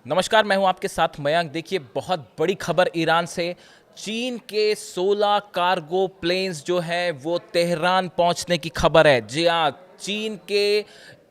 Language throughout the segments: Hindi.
नमस्कार, मैं हूं आपके साथ मयंक। देखिए, बहुत बड़ी खबर ईरान से। चीन के 16 कार्गो प्लेन्स जो है वो तेहरान पहुंचने की खबर है। जी हाँ, चीन के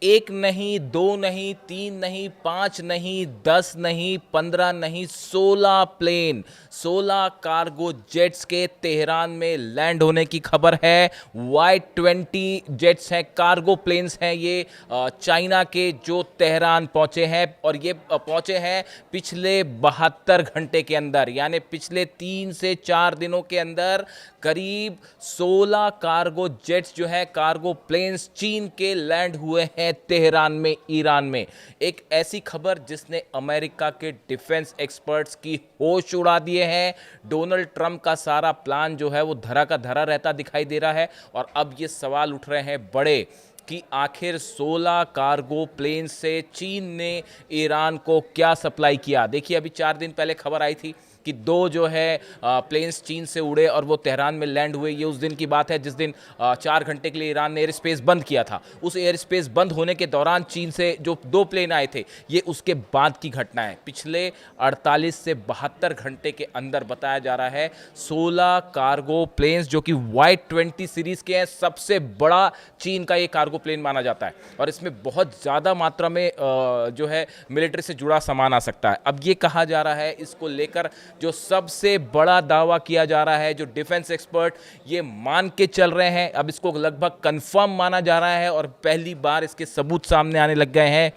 एक नहीं, दो नहीं, तीन नहीं, पांच नहीं, 10 नहीं, 15 नहीं, 16 प्लेन, 16 कार्गो जेट्स के तेहरान में लैंड होने की खबर है। Y-20 जेट्स हैं, कार्गो प्लेन्स हैं ये, चाइना के, जो तेहरान पहुंचे हैं। और ये पहुंचे हैं पिछले 72 घंटे के अंदर, यानी पिछले 3 से 4 दिनों के अंदर करीब 16 कार्गो जेट्स जो है, कार्गो प्लेन्स चीन के लैंड हुए हैं तेहरान में, ईरान में। एक ऐसी खबर जिसने अमेरिका के डिफेंस एक्सपर्ट्स की होश उड़ा दिए हैं। डोनाल्ड ट्रंप का सारा प्लान जो है वो धरा का धरा रहता दिखाई दे रहा है। और अब ये सवाल उठ रहे हैं बड़े कि आखिर 16 कार्गो प्लेन से चीन ने ईरान को क्या सप्लाई किया। देखिए, अभी 4 दिन पहले खबर आई थी कि 2 जो है प्लेन्स चीन से उड़े और वो तेहरान में लैंड हुए। ये उस दिन की बात है जिस दिन 4 घंटे के लिए ईरान ने एयर स्पेस बंद किया था। उस एयर स्पेस बंद होने के दौरान चीन से जो 2 प्लेन आए थे, ये उसके बाद की घटना है। पिछले 48 से 72 घंटे के अंदर बताया जा रहा है 16 कार्गो प्लेन्स, जो कि Y-20 सीरीज के हैं, सबसे बड़ा चीन का ये कार्गो प्लेन माना जाता है। और इसमें बहुत ज़्यादा मात्रा में जो है मिलिट्री से जुड़ा सामान आ सकता है। अब ये कहा जा रहा है, इसको लेकर जो सबसे बड़ा दावा किया जा रहा है, जो डिफेंस एक्सपर्ट ये मान के चल रहे हैं, अब इसको लगभग कंफर्म माना जा रहा है और पहली बार इसके सबूत सामने आने लग गए हैं।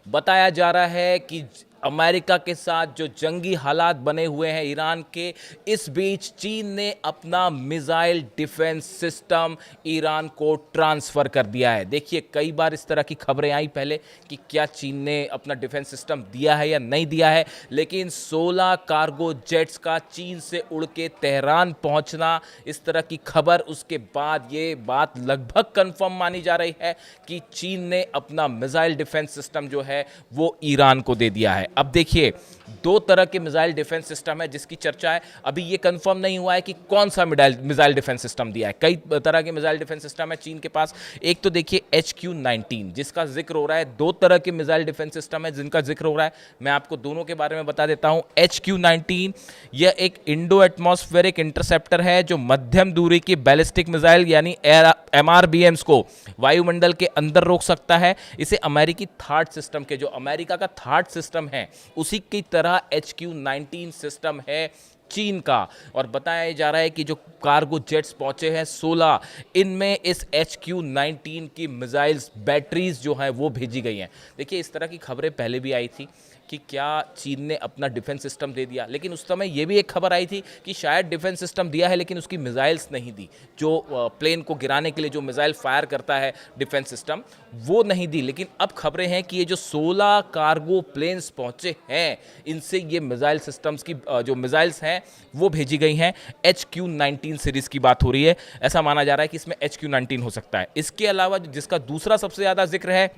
बताया जा रहा है कि अमेरिका के साथ जो जंगी हालात बने हुए हैं ईरान के, इस बीच चीन ने अपना मिसाइल डिफेंस सिस्टम ईरान को ट्रांसफ़र कर दिया है। देखिए, कई बार इस तरह की खबरें आई पहले कि क्या चीन ने अपना डिफेंस सिस्टम दिया है या नहीं दिया है, लेकिन 16 कार्गो जेट्स का चीन से उड़ के तेहरान पहुंचना, इस तरह की खबर, उसके बाद ये बात लगभग कंफर्म मानी जा रही है कि चीन ने अपना मिसाइल डिफेंस सिस्टम जो है वो ईरान को दे दिया है। अब देखिए, 2 तरह के मिसाइल डिफेंस सिस्टम है जिसकी चर्चा है। अभी ये कंफर्म नहीं हुआ है कि कौन सा मिसाइल डिफेंस सिस्टम दिया है। कई तरह के मिसाइल डिफेंस सिस्टम है चीन के पास। एक तो देखिए HQ-19 जिसका जिक्र हो रहा है। 2 तरह के मिसाइल डिफेंस सिस्टम है जिनका जिक्र हो रहा है। मैं आपको दोनों के बारे में बता देता हूं। HQ-19 यह एक इंडो एटमॉस्फेरिक इंटरसेप्टर है जो मध्यम दूरी की बैलिस्टिक मिसाइल यानी MRBMs को वायुमंडल के अंदर रोक सकता है। इसे अमेरिकी थार्ड सिस्टम के, जो अमेरिका का थार्ड सिस्टम है, उसी की तरह HQ-19 सिस्टम है चीन का। और बताया जा रहा है कि जो कार्गो जेट्स पहुंचे हैं 16, इनमें इस HQ-19 की मिसाइल्स बैटरीज जो हैं वो भेजी गई हैं। देखिए, इस तरह की खबरें पहले भी आई थी कि क्या चीन ने अपना डिफेंस सिस्टम दे दिया, लेकिन उस समय ये भी एक खबर आई थी कि शायद डिफेंस सिस्टम दिया है लेकिन उसकी मिसाइल्स नहीं दी। जो प्लेन को गिराने के लिए जो मिसाइल फायर करता है डिफेंस सिस्टम, वो नहीं दी। लेकिन अब खबरें हैं कि ये जो 16 कार्गो प्लेन्स पहुंचे हैं, इनसे ये मिसाइल सिस्टम्स की जो मिसाइल्स हैं वो भेजी गई हैं। HQ-19 सीरीज की बात हो रही है। ऐसा माना जा रहा है कि इसमें HQ-19 हो सकता है। इसके अलावा जिसका दूसरा सबसे ज़्यादा जिक्र है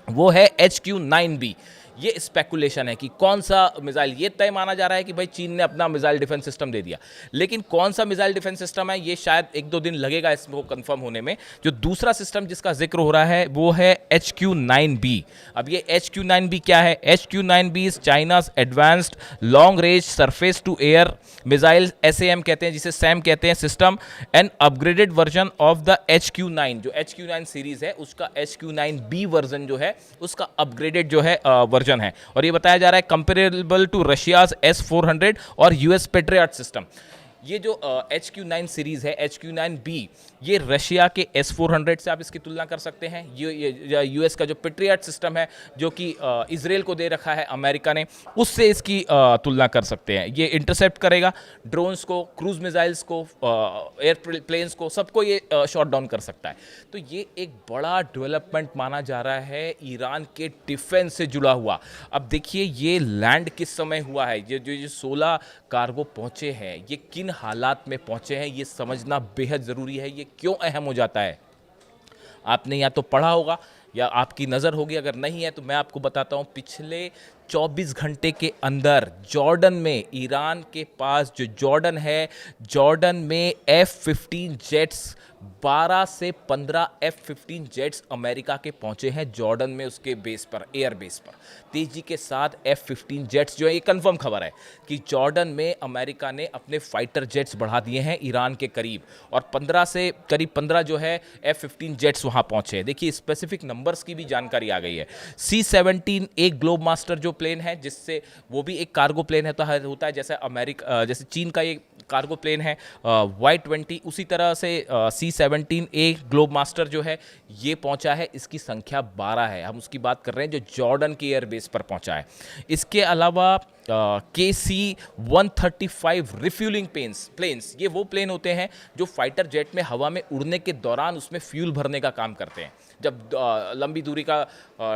वो है HQ-9B। ये स्पेकुलेशन है कि कौन सा मिसाइल, ये तय माना जा रहा है कि भाई चीन ने अपना मिसाइल डिफेंस सिस्टम दे दिया, लेकिन कौन सा मिसाइल डिफेंस सिस्टम है ये शायद 1-2 दिन लगेगा इसको कंफर्म होने में। जो दूसरा सिस्टम जिसका जिक्र हो रहा है वो है HQ-9B। अब ये HQ-9B क्या है? HQ-9B is China's advanced long range surface to air missile, SAM कहते हैं जिसे सैम कहते हैं, system and upgraded version of the HQ-9। जो HQ-9 सीरीज है उसका HQ-9B वर्जन जो है उसका अपग्रेडेड जो है वर्जन है। और ये बताया जा रहा है कंपेरेबल टू रशियाज S-400 और US पेट्रियट सिस्टम। ये जो HQ-9 सीरीज है, HQ-9B, ये रशिया के S-400 से आप इसकी तुलना कर सकते हैं। ये US का जो पेट्रियट सिस्टम है जो कि इसराइल को दे रखा है अमेरिका ने, उससे इसकी तुलना कर सकते हैं। ये इंटरसेप्ट करेगा ड्रोन्स को, क्रूज मिसाइल्स को, एयर प्लेन्स को, सबको ये शॉट डाउन कर सकता है। तो ये एक बड़ा डेवलपमेंट माना जा रहा है ईरान के डिफेंस से जुड़ा हुआ। अब देखिए, ये लैंड किस समय हुआ है, ये 16 कार्गो पहुंचे हैं, ये किन हालात में पहुंचे हैं, ये समझना बेहद ज़रूरी है। ये क्यों अहम हो जाता है, आपने या तो पढ़ा होगा या आपकी नज़र होगी, अगर नहीं है तो मैं आपको बताता हूँ। पिछले 24 घंटे के अंदर जॉर्डन में, ईरान के पास जो जॉर्डन है, जॉर्डन में F-15 जेट्स 12 से 15 F-15 जेट्स अमेरिका के पहुंचे हैं जॉर्डन में, उसके बेस पर, एयर बेस पर तेजी के साथ F-15 जेट्स जो है, ये कंफर्म खबर है कि जॉर्डन में अमेरिका ने अपने फाइटर जेट्स बढ़ा दिए हैं ईरान के करीब, और 15 से करीब 15 जो है F-15 जेट्स वहां पहुंचे हैं। देखिए स्पेसिफिक नंबर्स की भी जानकारी आ गई है। C-17 एक ग्लोब मास्टर जो प्लेन है, जिससे वो भी एक कार्गो प्लेन होता है जैसे अमेरिका, जैसे चीन का ये कार्गो प्लेन है Y-20, उसी तरह से C-17A ग्लोब मास्टर जो है ये पहुंचा है, इसकी संख्या 12 है। हम उसकी बात कर रहे हैं जो जॉर्डन के एयरबेस पर पहुंचा है। इसके अलावा KC-135 रिफ्यूलिंग प्लेन्स, ये वो प्लेन होते हैं जो फाइटर जेट में हवा में उड़ने के दौरान उसमें फ्यूल भरने का काम करते हैं। जब लंबी दूरी का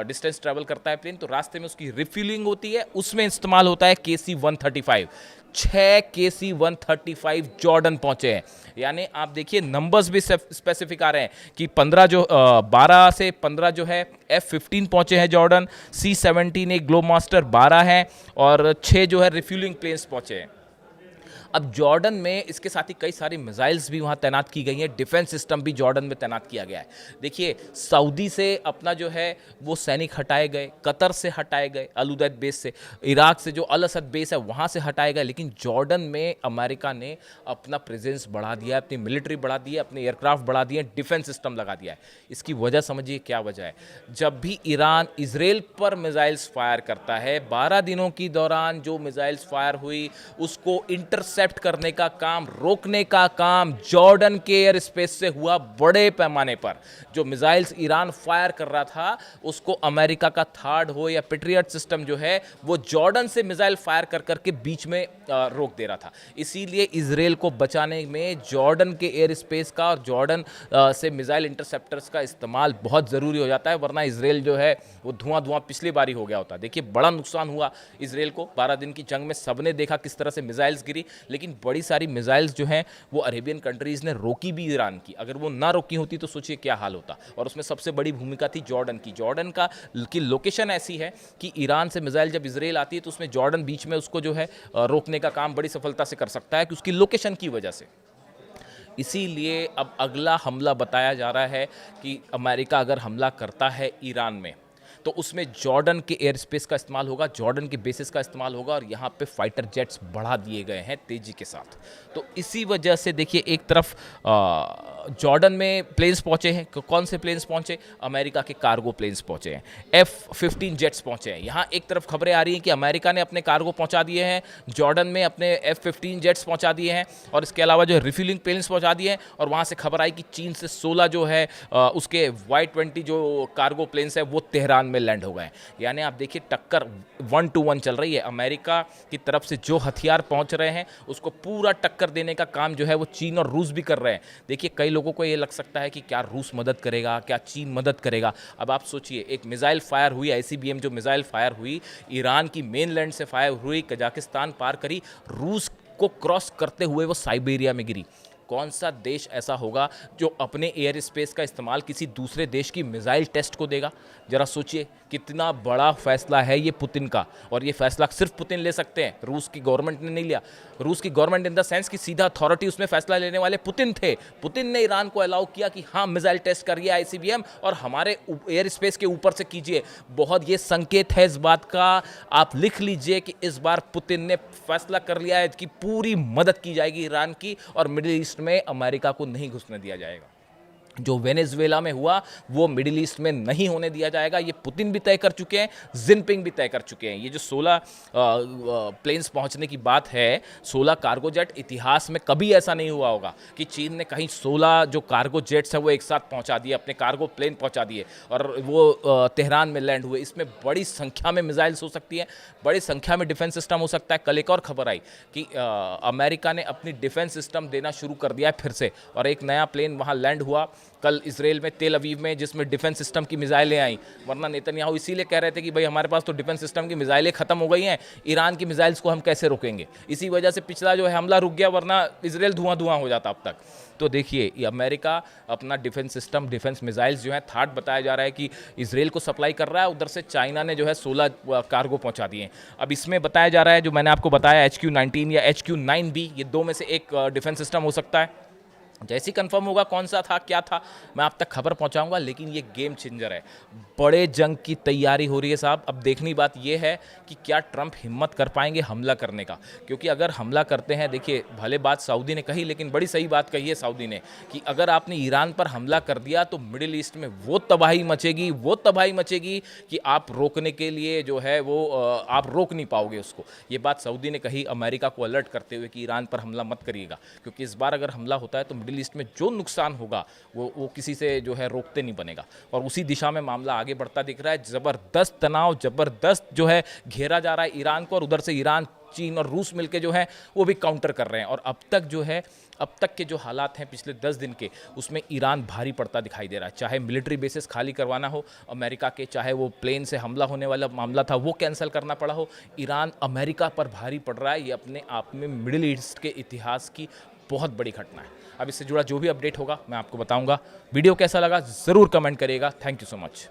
डिस्टेंस ट्रैवल करता है प्लेन, तो रास्ते में उसकी रिफ्यूलिंग होती है, उसमें इस्तेमाल होता है KC-135। 6 KC-135 जॉर्डन पहुंचे हैं। यानी आप देखिए नंबर्स भी स्पेसिफिक आ रहे हैं कि 12 से 15 जो है F-15 पहुंचे हैं जॉर्डन, C-17 एक ग्लोब मास्टर 12 है, और 6 जो है रिफ्यूलिंग प्लेन्स पहुंचे हैं। अब जॉर्डन में इसके साथ ही कई सारी मिसाइल्स भी वहाँ तैनात की गई हैं, डिफेंस सिस्टम भी जॉर्डन में तैनात किया गया है। देखिए सऊदी से अपना जो है वो सैनिक हटाए गए, कतर से हटाए गए अल उदैद बेस से, इराक से जो अल असद बेस है वहाँ से हटाए गए, लेकिन जॉर्डन में अमेरिका ने अपना प्रेजेंस बढ़ा दिया है, अपनी मिलिट्री बढ़ा दी है, अपने एयरक्राफ्ट बढ़ा दिए, डिफेंस सिस्टम लगा दिया है। इसकी वजह समझिए क्या वजह है। जब भी ईरान इजराइल पर मिसाइल्स फायर करता है, 12 दिनों की दौरान जो मिसाइल्स फायर हुई उसको इंटरसेप्ट करने का काम, रोकने का काम जॉर्डन के एयर स्पेस से हुआ बड़े पैमाने पर। जो मिसाइल्स ईरान फायर कर रहा था उसको अमेरिका का थार्ड हो या पेट्रियट सिस्टम जो है वो जॉर्डन से मिसाइल फायर कर करके बीच में रोक दे रहा था। इसीलिए इजराइल को बचाने में जॉर्डन के एयर स्पेस का और जॉर्डन से मिसाइल इंटरसेप्टर्स का इस्तेमाल बहुत ज़रूरी हो जाता है, वरना इजराइल जो है वो धुआं पिछली बारी हो गया होता। देखिए बड़ा नुकसान हुआ इजराइल को 12 दिन की जंग में, सबने देखा किस तरह से मिसाइल्स गिरी, लेकिन बड़ी सारी मिसाइल्स जो हैं वो अरेबियन कंट्रीज़ ने रोकी भी ईरान की। अगर वो ना रोकी होती तो सोचिए क्या हाल होता। और उसमें सबसे बड़ी भूमिका थी जॉर्डन की। जॉर्डन की लोकेशन ऐसी है कि ईरान से मिसाइल जब इजराइल आती है तो उसमें जॉर्डन बीच में उसको जो है रोकने का काम बड़ी सफलता से कर सकता है कि उसकी लोकेशन की वजह से। इसीलिए अब अगला हमला बताया जा रहा है कि अमेरिका अगर हमला करता है ईरान में तो उसमें जॉर्डन के एयर स्पेस का इस्तेमाल होगा, जॉर्डन के बेसिस का इस्तेमाल होगा, और यहाँ पे फाइटर जेट्स बढ़ा दिए गए हैं तेजी के साथ। तो इसी वजह से देखिए एक तरफ जॉर्डन में प्लेन्स पहुँचे हैं, कौन से प्लेन्स पहुँचे, अमेरिका के कार्गो प्लेन्स पहुँचे हैं, F-15 जेट्स पहुँचे हैं। यहाँ एक तरफ खबरें आ रही हैं कि अमेरिका ने अपने कार्गो पहुँचा दिए हैं, जॉर्डन में अपने F-15 जेट्स पहुँचा दिए हैं, और इसके अलावा जो रिफ्यूलिंग प्लेन्स पहुँचा दिए हैं। और वहाँ से खबर आई कि चीन से 16 जो है उसके Y-20 जो कार्गो प्लेन्स है वो तेहरान में लैंड हो गए। यानी आप देखिए टक्कर 1 to 1 चल रही है। अमेरिका की तरफ से जो हथियार पहुंच रहे हैं उसको पूरा टक्कर देने का काम जो है वो चीन और रूस भी कर रहे हैं। देखिए कई लोगों को ये लग सकता है कि क्या रूस मदद करेगा, क्या चीन मदद करेगा। अब आप सोचिए एक मिसाइल फायर हुई, ICBM जो मिसाइल फायर हुई ईरान की मेनलैंड से फायर हुई, कजाकिस्तान पार करी, रूस को क्रॉस करते हुए वो साइबेरिया में गिरी। कौन सा देश ऐसा होगा जो अपने एयर स्पेस का इस्तेमाल किसी दूसरे देश की मिसाइल टेस्ट को देगा। जरा सोचिए कितना बड़ा फैसला है ये पुतिन का, और ये फैसला सिर्फ पुतिन ले सकते हैं, रूस की गवर्नमेंट ने नहीं लिया। रूस की गवर्नमेंट इन द सेंस कि सीधा अथॉरिटी उसमें फैसला लेने वाले पुतिन थे। पुतिन ने ईरान को अलाउ किया कि हाँ मिसाइल टेस्ट करिए ICBM और हमारे एयर स्पेस के ऊपर से कीजिए। बहुत ये संकेत है इस बात का, आप लिख लीजिए कि इस बार पुतिन ने फैसला कर लिया है कि पूरी मदद की जाएगी ईरान की, और मिडिल ईस्ट में अमेरिका को नहीं घुसने दिया जाएगा। जो वेनेजुएला में हुआ वो मिडिल ईस्ट में नहीं होने दिया जाएगा। ये पुतिन भी तय कर चुके हैं, जिनपिंग भी तय कर चुके हैं। ये जो 16 प्लेन्स पहुंचने की बात है, 16 कार्गो जेट, इतिहास में कभी ऐसा नहीं हुआ होगा कि चीन ने कहीं 16 जो कार्गो जेट्स हैं वो एक साथ पहुंचा दिए, अपने कार्गो प्लेन पहुंचा दिए और वो तेहरान में लैंड हुए। इसमें बड़ी संख्या में मिसाइल्स हो सकती हैं, बड़ी संख्या में डिफेंस सिस्टम हो सकता है। कल एक और खबर आई कि अमेरिका ने अपनी डिफेंस सिस्टम देना शुरू कर दिया है फिर से, और एक नया प्लेन वहाँ लैंड हुआ कल इसराइल में तेल अवीव में, जिसमें डिफेंस सिस्टम की मिसाइलें आई, वरना नेतन्याहू इसीलिए कह रहे थे कि भाई हमारे पास तो डिफेंस सिस्टम की मिसाइलें खत्म हो गई हैं, ईरान की मिसाइल्स को हम कैसे रोकेंगे। इसी वजह से पिछला जो है हमला रुक गया, वरना इसराइल धुआं धुआं हो जाता अब तक। तो देखिए, ये अमेरिका अपना डिफेंस सिस्टम, डिफेंस मिसाइल्स जो है थाट बताया जा रहा है कि इसराइल को सप्लाई कर रहा है। उधर से चाइना ने जो है 16 कार्गो पहुंचा दिए हैं। अब इसमें बताया जा रहा है, जो मैंने आपको बताया HQ-19 या HQ-9B, ये दो में से एक डिफेंस सिस्टम हो सकता है। जैसे ही कंफर्म होगा कौन सा था क्या था, मैं आप तक खबर पहुंचाऊंगा। लेकिन ये गेम चेंजर है, बड़े जंग की तैयारी हो रही है साहब। अब देखनी बात ये है कि क्या ट्रंप हिम्मत कर पाएंगे हमला करने का, क्योंकि अगर हमला करते हैं, देखिए भले बात सऊदी ने कही, लेकिन बड़ी सही बात कही है सऊदी ने कि अगर आपने ईरान पर हमला कर दिया तो मिडिल ईस्ट में वो तबाही मचेगी कि आप रोकने के लिए जो है वो आप रोक नहीं पाओगे उसको। ये बात सऊदी ने कही अमेरिका को अलर्ट करते हुए कि ईरान पर हमला मत करिएगा, क्योंकि इस बार अगर हमला होता है तो मिडिल ईस्ट में जो नुकसान होगा वो किसी से जो है रोकते नहीं बनेगा। और उसी दिशा में मामला आगे बढ़ता दिख रहा है। ज़बरदस्त तनाव, ज़बरदस्त जो है घेरा जा रहा है ईरान को, और उधर से ईरान, चीन और रूस मिलके जो है वो भी काउंटर कर रहे हैं। और अब तक के जो हालात हैं पिछले 10 दिन के, उसमें ईरान भारी पड़ता दिखाई दे रहा है। चाहे मिलिट्री बेसिस खाली करवाना हो अमेरिका के, चाहे वो प्लेन से हमला होने वाला मामला था वो कैंसिल करना पड़ा हो, ईरान अमेरिका पर भारी पड़ रहा है। ये अपने आप में मिडिल ईस्ट के इतिहास की बहुत बड़ी घटना है। अब इससे जुड़ा जो भी अपडेट होगा मैं आपको बताऊंगा। वीडियो कैसा लगा ज़रूर कमेंट करिएगा। Thank you so much.